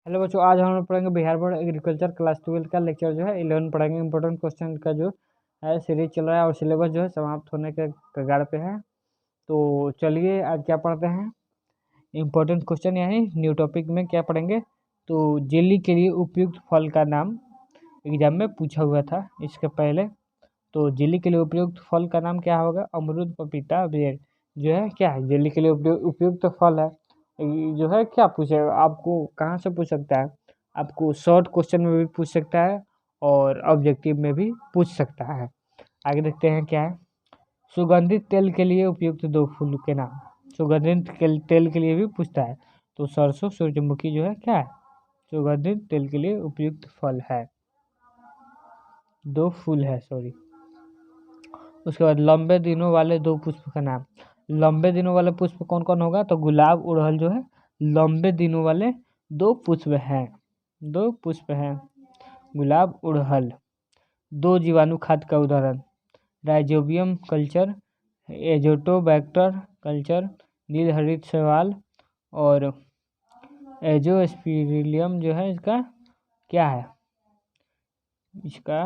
Hello बच्चों, आज हम लोग पढ़ेंगे बिहार बोर्ड एग्रीकल्चर क्लास 12 का लेक्चर जो है 11 पढ़ेंगे। इंपॉर्टेंट क्वेश्चन का जो है सीरीज चल रहा है और सिलेबस जो है समाप्त होने के कगार पे है। तो चलिए आज क्या पढ़ते हैं। इंपॉर्टेंट क्वेश्चन यानी न्यू टॉपिक में क्या पढ़ेंगे। तो जेली के लिए उपयुक्त फल का नाम एग्जाम में पूछा हुआ था इसके पहले। तो जेली के लिए उपयुक्त फल का नाम क्या होगा? अमरूद, पपीता, बेर जो है क्या है जेली के लिए उपयुक्त फल है। जो है क्या पूछे, आपको कहाँ से पूछ सकता है? आपको शॉर्ट क्वेश्चन में भी पूछ सकता है और ऑब्जेक्टिव में भी पूछ सकता है। आगे देखते हैं क्या है। सुगंधित तेल के लिए उपयुक्त दो फूल के नाम। सुगंधित तेल के लिए भी पूछता है। तो सरसों, सूरजमुखी जो है क्या है सुगंधित तेल के लिए उपयुक्त फल है। दो फूल है, सॉरी। उसके बाद लंबे दिनों वाले दो पुष्प का नाम। लंबे दिनों वाले पुष्प कौन कौन होगा? तो गुलाब, उड़हल जो है लंबे दिनों वाले दो पुष्प हैं। दो पुष्प हैं गुलाब, उड़हल। दो जीवाणु खाद का उदाहरण राइजोबियम कल्चर, एजोटोबैक्टर कल्चर, नीलहरित शैवाल और एजोस्पिरिलियम जो है इसका क्या है? इसका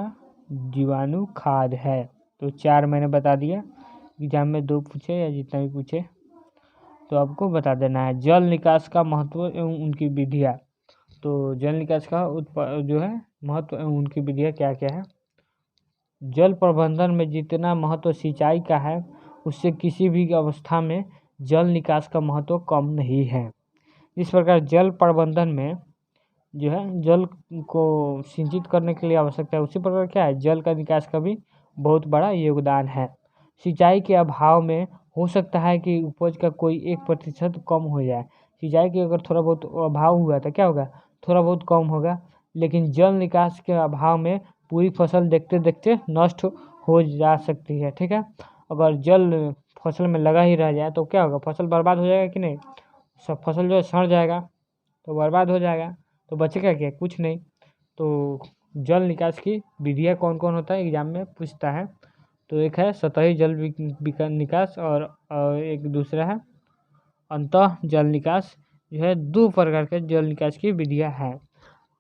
जीवाणु खाद है। तो चार मैंने बता दिया। एग्जाम में दो पूछे या जितना भी पूछे तो आपको बता देना है। जल निकास का महत्व एवं उनकी विधियाँ। तो जल निकास का जो है महत्व एवं उनकी विधियाँ क्या क्या है। जल प्रबंधन में जितना महत्व सिंचाई का है उससे किसी भी अवस्था में जल निकास का महत्व कम नहीं है। इस प्रकार जल प्रबंधन में जो है जल को सिंचित करने के लिए आवश्यकता है, उसी प्रकार क्या है जल का निकास का भी बहुत बड़ा योगदान है। सिंचाई के अभाव में हो सकता है कि उपज का कोई 1% कम हो जाए। सिंचाई के अगर थोड़ा बहुत अभाव हुआ तो क्या होगा? थोड़ा बहुत कम होगा। लेकिन जल निकास के अभाव में पूरी फसल देखते देखते नष्ट हो जा सकती है। ठीक है, अगर जल फसल में लगा ही रह जाए तो क्या होगा? फसल बर्बाद हो जाएगा कि नहीं? सब फसल जो है सड़ जाएगा तो बर्बाद हो जाएगा, तो बचेगा क्या? कुछ नहीं। तो जल निकास की विधियाँ कौन कौन होता है एग्जाम में पूछता है। तो एक है सतही जल निकास और एक दूसरा है अंतः जल निकास। जो है दो प्रकार के जल निकास की विधियाँ हैं।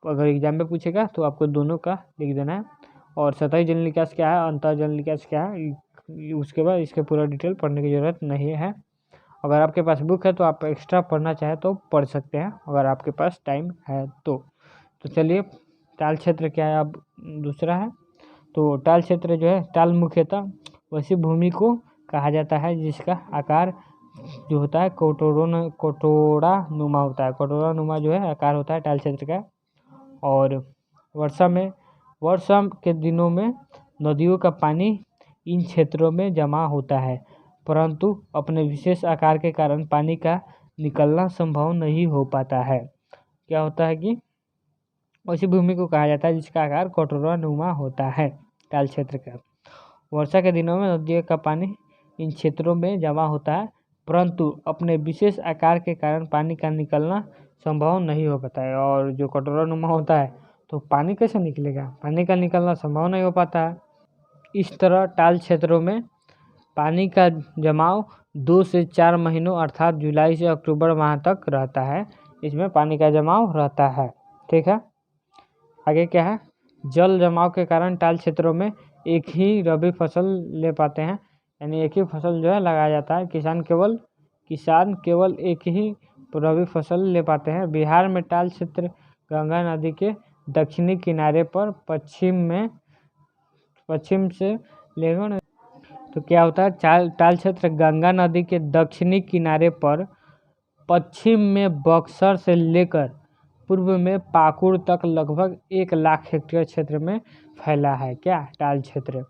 अगर एग्जाम में पूछेगा तो आपको दोनों का लिख देना है। और सतही जल निकास क्या है, अंतः जल निकास क्या है, उसके बाद इसके पूरा डिटेल पढ़ने की ज़रूरत नहीं है। अगर आपके पास बुक है तो आप एक्स्ट्रा पढ़ना चाहे तो पढ़ सकते हैं अगर आपके पास टाइम है तो चलिए टाल क्षेत्र क्या है अब दूसरा है। तो टाल क्षेत्र जो है टाल मुख्यतः वैसी भूमि को कहा जाता है जिसका आकार जो होता है कटोरा नुमा होता है। कटोरा नुमा जो है आकार होता है टाल क्षेत्र का। और वर्षा के दिनों में नदियों का पानी इन क्षेत्रों में जमा होता है, परंतु अपने विशेष आकार के कारण पानी का निकलना संभव नहीं हो पाता है। क्या होता है कि ऐसी भूमि को कहा जाता है जिसका आकार कटोरा नुमा होता है टाल क्षेत्र का। वर्षा के दिनों में नदियों का पानी इन क्षेत्रों में जमा होता है, परंतु अपने विशेष आकार के कारण पानी का निकलना संभव नहीं हो पाता है। और जो कटोरा नुमा होता है तो पानी कैसे निकलेगा? पानी का निकलना संभव नहीं हो पाता है। इस तरह टाल क्षेत्रों में पानी का जमाव 2 से 4 महीनों अर्थात जुलाई से अक्टूबर माह तक रहता है। इसमें पानी का जमाव रहता है। ठीक है, आगे क्या है। जल जमाव के कारण टाल क्षेत्रों में एक ही रबी फसल ले पाते हैं, यानी एक ही फसल जो है लगाया जाता है। किसान केवल एक ही रबी फसल ले पाते हैं। बिहार में टाल क्षेत्र गंगा नदी के दक्षिणी किनारे पर पश्चिम से लेकर तो क्या होता है टाल क्षेत्र गंगा नदी के दक्षिणी किनारे पर पश्चिम में बक्सर से लेकर पूर्व में पाकुड़ तक लगभग 1 लाख हेक्टेयर क्षेत्र में फैला है। क्या टाल क्षेत्र?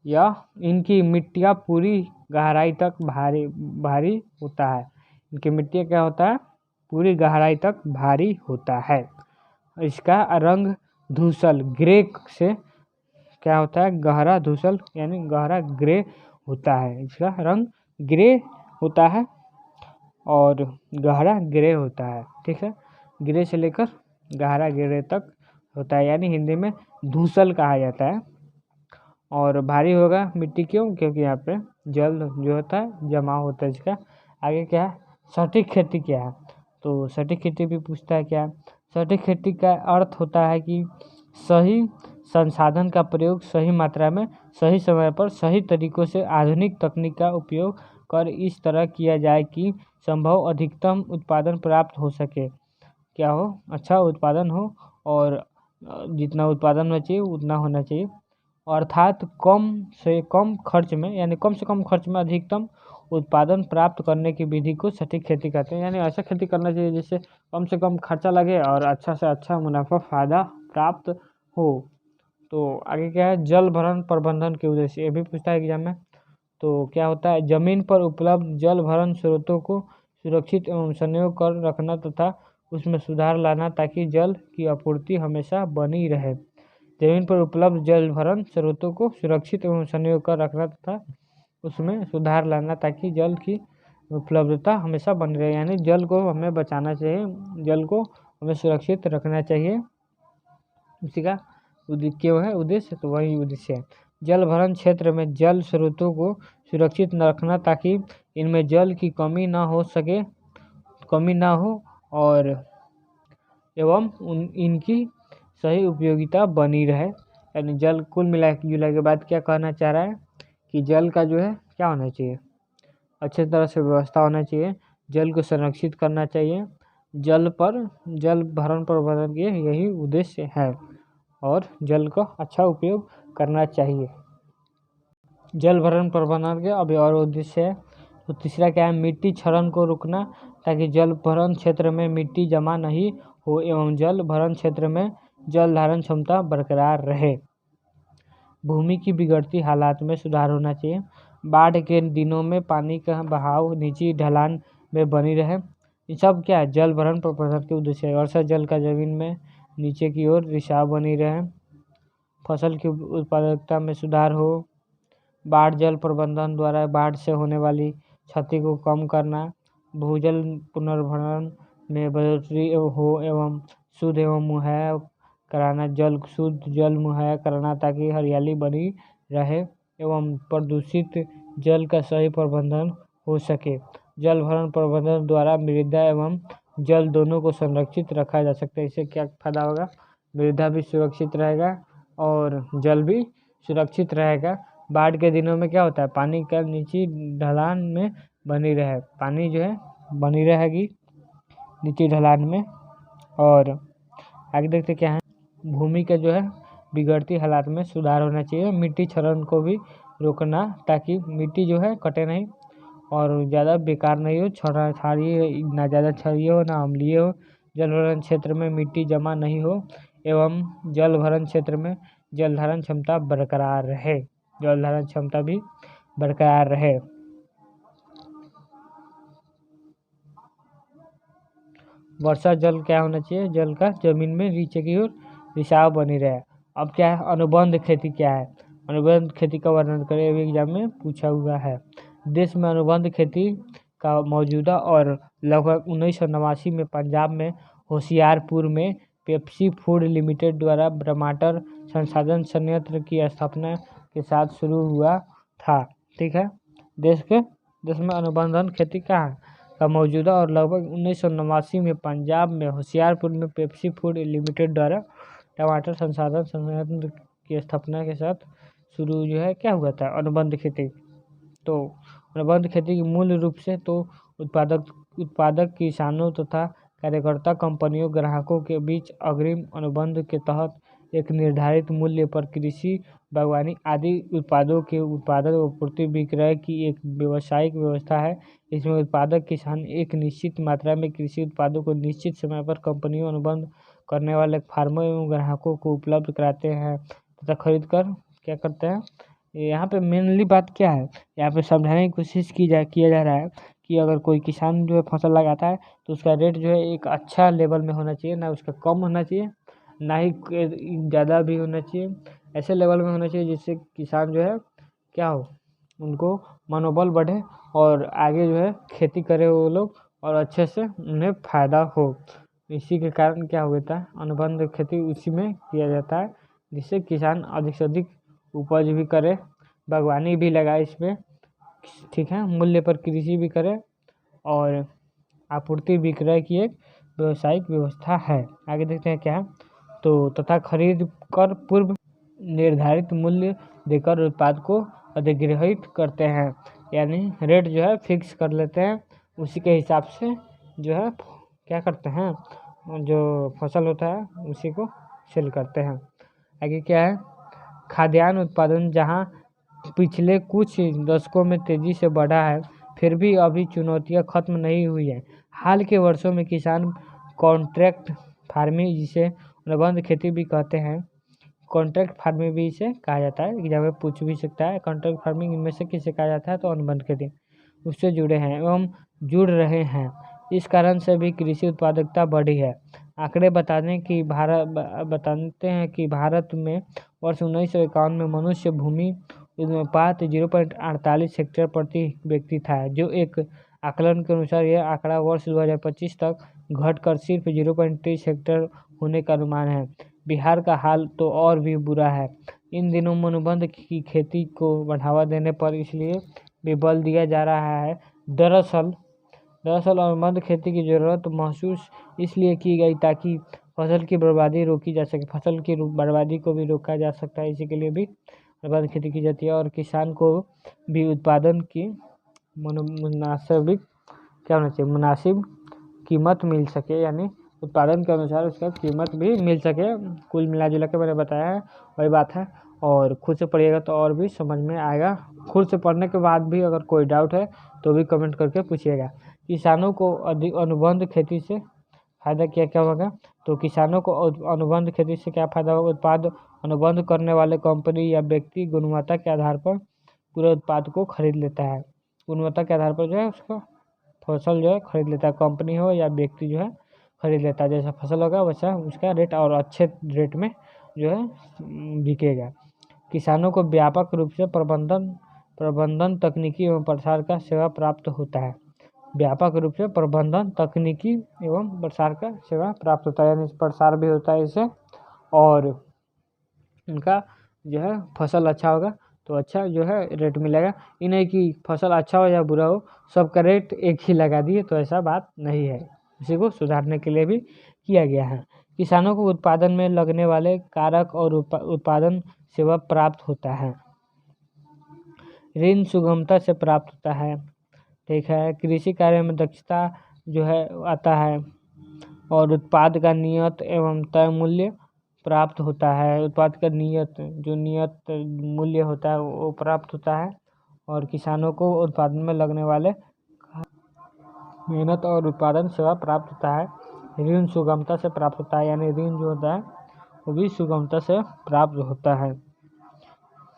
यह इनकी मिट्टियाँ पूरी गहराई तक भारी होता है। इनकी मिट्टी क्या होता है? पूरी गहराई तक भारी होता है। इसका रंग धूसल ग्रे से क्या होता है? गहरा धूसल यानी गहरा ग्रे होता है। इसका रंग ग्रे होता है और गहरा ग्रे होता है। ठीक है, ग्रे से लेकर गहरा ग्रे तक होता है, यानी हिंदी में धूसल कहा जाता है। और भारी होगा मिट्टी क्यों? क्योंकि यहाँ पे जल जो होता है जमा होता है इसका। आगे क्या है, सटीक खेती क्या है? तो सटीक खेती भी पूछता है क्या? सटीक खेती का अर्थ होता है कि सही संसाधन का प्रयोग सही मात्रा में सही समय पर सही तरीकों से आधुनिक तकनीक का उपयोग कर इस तरह किया जाए कि संभव अधिकतम उत्पादन प्राप्त हो सके। क्या हो? अच्छा उत्पादन हो, और जितना उत्पादन होना चाहिए उतना होना चाहिए, अर्थात कम से कम खर्च में, यानी कम से कम खर्च में अधिकतम उत्पादन प्राप्त करने की विधि को सटीक खेती कहते हैं। यानी ऐसा खेती करना चाहिए जिससे कम से कम खर्चा लगे और अच्छा से अच्छा मुनाफा फायदा प्राप्त हो। तो आगे क्या है, जल भरण प्रबंधन के उद्देश्य, ये भी पूछता है एग्जाम में। तो क्या होता है, जमीन पर उपलब्ध जल भरण स्रोतों को सुरक्षित एवं संयोग कर रखना तथा उसमें सुधार लाना ताकि जल की आपूर्ति हमेशा बनी रहे। जमीन पर उपलब्ध जल भरण स्रोतों को सुरक्षित एवं संयोग कर रखना तथा उसमें सुधार लाना ताकि जल की उपलब्धता हमेशा बनी रहे। यानी जल को हमें बचाना चाहिए, जल को हमें सुरक्षित रखना चाहिए, उसी का क्यों है उद्देश्य, तो वही उद्देश्य है। जल भरण क्षेत्र में जल स्रोतों को सुरक्षित रखना ताकि इनमें जल की कमी ना हो और एवं इनकी सही उपयोगिता बनी रहे। यानी जल कुल मिला जुला के बाद क्या कहना चाह रहा है कि जल का जो है क्या होना चाहिए, अच्छे तरह से व्यवस्था होना चाहिए, जल को संरक्षित करना चाहिए, जल भरण प्रबंधन के यही उद्देश्य है और जल का अच्छा उपयोग करना चाहिए। जल भरण प्रबंधन के अभी और उद्देश्य है। तो तीसरा क्या है, मिट्टी क्षरण को रोकना ताकि जल भरण क्षेत्र में मिट्टी जमा नहीं हो एवं जल भरण क्षेत्र में जल धारण क्षमता बरकरार रहे। भूमि की बिगड़ती हालात में सुधार होना चाहिए। बाढ़ के दिनों में पानी का बहाव नीची ढलान में बनी रहे। ये सब क्या है, जल भरण प्रबंधन के उद्देश्य है। वर्षा जल का जमीन में नीचे की ओर रिसाव बनी रहे। फसल की उत्पादकता में सुधार हो। बाढ़ जल प्रबंधन द्वारा बाढ़ से होने वाली क्षति को कम करना। भूजल पुनर्भरण में बढ़ोतरी हो एवं शुद्ध एवं मुहैया कराना, शुद्ध जल मुहैया कराना ताकि हरियाली बनी रहे एवं प्रदूषित जल का सही प्रबंधन हो सके। जल भरण प्रबंधन द्वारा मृदा एवं जल दोनों को संरक्षित रखा जा सकता है। इससे क्या फायदा होगा, मृदा भी सुरक्षित रहेगा और जल भी सुरक्षित रहेगा। बाढ़ के दिनों में क्या होता है, पानी का नीची ढलान में बनी रहे, पानी जो है बनी रहेगी नीची ढलान में। और आगे देखते क्या है, भूमि का जो है बिगड़ती हालात में सुधार होना चाहिए। मिट्टी क्षरण को भी रोकना ताकि मिट्टी जो है कटे नहीं और ज़्यादा बेकार नहीं हो, क्षारीय ना ज़्यादा क्षारीय हो ना अम्लीय हो। जल भरण क्षेत्र में मिट्टी जमा नहीं हो एवं जल भरण क्षेत्र में जल धारण क्षमता बरकरार रहे, जल धारण क्षमता भी बरकरार रहे। वर्षा जल क्या होना चाहिए, जल का जमीन में नीचे की ओर रिसाव बनी रहे। अब क्या है, अनुबंध खेती क्या है, अनुबंध खेती का वर्णन करें, अभी एग्जाम में पूछा हुआ है। देश में अनुबंध खेती का मौजूदा और लगभग 1989 में पंजाब में होशियारपुर में पेप्सी फूड लिमिटेड द्वारा टमाटर संसाधन संयंत्र की स्थापना के साथ शुरू हुआ था। ठीक है, देश में अनुबंध खेती का मौजूदा और लगभग 1989 में पंजाब में होशियारपुर में पेप्सी फूड लिमिटेड द्वारा टमाटर संसाधन संयंत्र की स्थापना के साथ शुरू जो है क्या हुआ था, अनुबंध खेती। तो अनुबंध खेती की मूल रूप से तो उत्पादक किसानों तथा कार्यकर्ता कंपनियों ग्राहकों के बीच अग्रिम अनुबंध के तहत एक निर्धारित मूल्य पर कृषि बागवानी आदि उत्पादों के उत्पादन व पूर्ति विक्रय की एक व्यावसायिक व्यवस्था है। इसमें उत्पादक किसान एक निश्चित मात्रा में कृषि उत्पादों को निश्चित समय पर कंपनियों अनुबंध करने वाले फार्मर एवं ग्राहकों को उपलब्ध कराते हैं तथा खरीद कर क्या करते हैं। यहाँ पे मेनली बात क्या है, यहाँ पे समझाने की कोशिश किया जा रहा है कि अगर कोई किसान जो है फसल लगाता है तो उसका रेट जो है एक अच्छा लेवल में होना चाहिए, ना उसका कम होना चाहिए ना ही ज़्यादा भी होना चाहिए, ऐसे लेवल में होना चाहिए जिससे किसान जो है क्या हो, उनको मनोबल बढ़े और आगे जो है खेती करे वो लोग और अच्छे से उन्हें फ़ायदा हो। इसी के कारण क्या होता है, अनुबंध खेती उसी में किया जाता है जिससे किसान अधिक से अधिक उपज भी करे, बागवानी भी लगाए इसमें, ठीक है, मूल्य पर कृषि भी करे और आपूर्ति विक्रय की एक व्यावसायिक व्यवस्था है। आगे देखते हैं क्या है। तो तथा खरीद कर पूर्व निर्धारित मूल्य देकर उत्पाद को अधिग्रहित करते हैं, यानी रेट जो है फिक्स कर लेते हैं, उसी के हिसाब से जो है क्या करते हैं, जो फसल होता है उसी को सेल करते हैं। आगे क्या है, खाद्यान्न उत्पादन जहां पिछले कुछ दशकों में तेजी से बढ़ा है, फिर भी अभी चुनौतियां खत्म नहीं हुई है। हाल के वर्षों में किसान कॉन्ट्रैक्ट फार्मिंग, जिसे अनुबंध खेती भी कहते हैं, कॉन्ट्रैक्ट फार्मिंग भी इसे कहा जाता है, एग्जाम में पूछ भी सकता है कॉन्ट्रैक्ट फार्मिंग इनमें से किसे कहा जाता है, तो अनुबंध खेती, उससे जुड़े हैं एवं जुड़ रहे हैं। इस कारण से भी कृषि उत्पादकता बढ़ी है। आंकड़े बताते हैं कि भारत में वर्ष 1951 में मनुष्य भूमि अनुपात 0.48 हेक्टेयर प्रति व्यक्ति था, जो एक आकलन के अनुसार यह आंकड़ा वर्ष 2025 तक घटकर सिर्फ 0.30 हेक्टेयर होने का अनुमान है। बिहार का हाल तो और भी बुरा है। इन दिनों अनुबंध की खेती को बढ़ावा देने पर इसलिए भी बल दिया जा रहा है। दरअसल अनुबंध खेती की ज़रूरत महसूस इसलिए की गई ताकि फसल की बर्बादी रोकी जा सके। फसल की बर्बादी को भी रोका जा सकता है, इसी के लिए भी अनुबंध खेती की जाती है, और किसान को भी उत्पादन की मुनासिब कीमत मिल सके, यानी उत्पादन के अनुसार उसका कीमत भी मिल सके। कुल मिला जुला के मैंने बताया है वही बात है, और खुद से पढ़िएगा तो और भी समझ में आएगा। खुद से पढ़ने के बाद भी अगर कोई डाउट है तो भी कमेंट करके पूछिएगा। किसानों को अधिक अनुबंध खेती से फ़ायदा क्या होगा, तो किसानों को अनुबंध खेती से क्या फ़ायदा होगा। उत्पाद अनुबंध करने वाले कंपनी या व्यक्ति गुणवत्ता के आधार पर पूरे उत्पाद को खरीद लेता है। गुणवत्ता के आधार पर जो है उसका फसल जो है खरीद लेता है, कंपनी हो या व्यक्ति जो है खरीद लेता है। जैसा फसल होगा वैसा उसका रेट और अच्छे रेट में जो है बिकेगा। किसानों को व्यापक रूप से प्रबंधन तकनीकी एवं प्रसार का सेवा प्राप्त होता है। व्यापक रूप से प्रबंधन तकनीकी एवं प्रसार का सेवा प्राप्त होता है, यानी प्रसार भी होता है इससे, और उनका जो है फसल अच्छा होगा तो अच्छा जो है रेट मिलेगा। ये नहीं कि फसल अच्छा हो या बुरा हो सबका रेट एक ही लगा दिए, तो ऐसा बात नहीं है। इसी को सुधारने के लिए भी किया गया है। किसानों को उत्पादन में लगने वाले कारक और उत्पादन सेवा प्राप्त होता है। ऋण सुगमता से प्राप्त होता है, ठीक है। कृषि कार्य में दक्षता जो है आता है, और उत्पाद का नियत एवं तय मूल्य प्राप्त होता है। उत्पाद का नियत मूल्य होता है वो प्राप्त होता है, और किसानों को उत्पादन में लगने वाले मेहनत और उत्पादन सेवा प्राप्त होता है। ऋण सुगमता से प्राप्त होता है, यानी ऋण जो होता है वो भी सुगमता से प्राप्त होता है,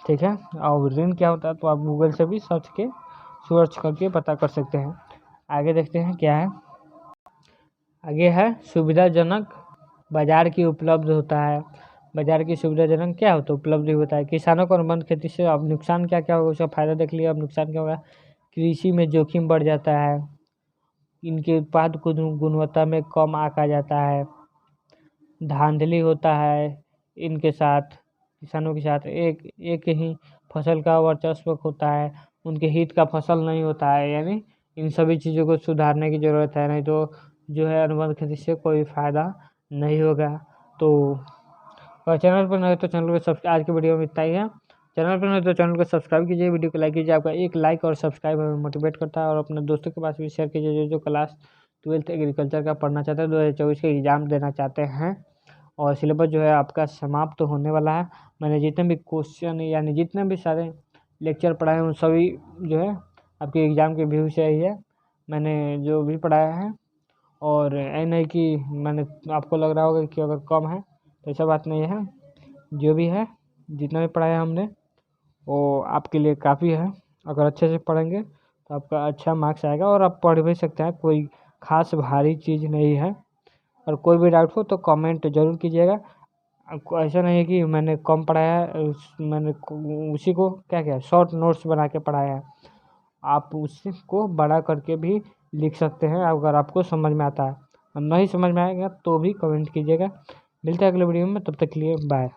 ठीक है। और ऋण क्या होता है तो आप गूगल से भी सर्च करके पता कर सकते हैं। आगे देखते हैं क्या है। आगे है सुविधाजनक बाजार की उपलब्ध होता है। बाजार की सुविधाजनक क्या होता है, उपलब्धि होता है। किसानों को अनुबंध खेती से अब नुकसान क्या होगा, उसका फायदा देख लिया। अब नुकसान क्या होगा, कृषि में जोखिम बढ़ जाता है, इनके उत्पाद को गुणवत्ता में कम आंका जाता है, धांधली होता है इनके साथ, किसानों के साथ एक ही फसल का वर्चस्व होता है, उनके हित का फसल नहीं होता है। यानी इन सभी चीज़ों को सुधारने की ज़रूरत है, नहीं तो जो है अनुबंध खेती से कोई फ़ायदा नहीं होगा। तो चैनल पर नहीं तो चैनल को आज की वीडियो में इतना ही है। चैनल पर नहीं तो चैनल को सब्सक्राइब कीजिए, वीडियो को लाइक कीजिए। आपका एक लाइक और सब्सक्राइब हमें मोटिवेट करता है, और अपने दोस्तों के पास भी शेयर कीजिए जो क्लास 12th एग्रीकल्चर का पढ़ना चाहते हैं, 2024 के एग्ज़ाम देना चाहते हैं, और सिलेबस जो है आपका समाप्त होने वाला है। मैंने जितने भी क्वेश्चन यानी जितने भी सारे लेक्चर पढ़ाए हैं उन सभी जो है आपके एग्ज़ाम के व्यू से ही है मैंने जो भी पढ़ाया है, और ऐसा नहीं कि मैंने आपको लग रहा होगा कि अगर कम है तो ऐसा बात नहीं है। जो भी है जितना भी पढ़ाया हमने वो आपके लिए काफ़ी है। अगर अच्छे से पढ़ेंगे तो आपका अच्छा मार्क्स आएगा, और आप पढ़ भी सकते हैं, कोई ख़ास भारी चीज़ नहीं है। और कोई भी डाउट हो तो कमेंट ज़रूर कीजिएगा। ऐसा नहीं है कि मैंने कम पढ़ाया है, मैंने उसी को क्या शॉर्ट नोट्स बना के पढ़ाया है। आप उसको बड़ा करके भी लिख सकते हैं अगर आपको समझ में आता है। नहीं समझ में आएगा तो भी कमेंट कीजिएगा। मिलते हैं अगले वीडियो में, तब तक के लिए बाय।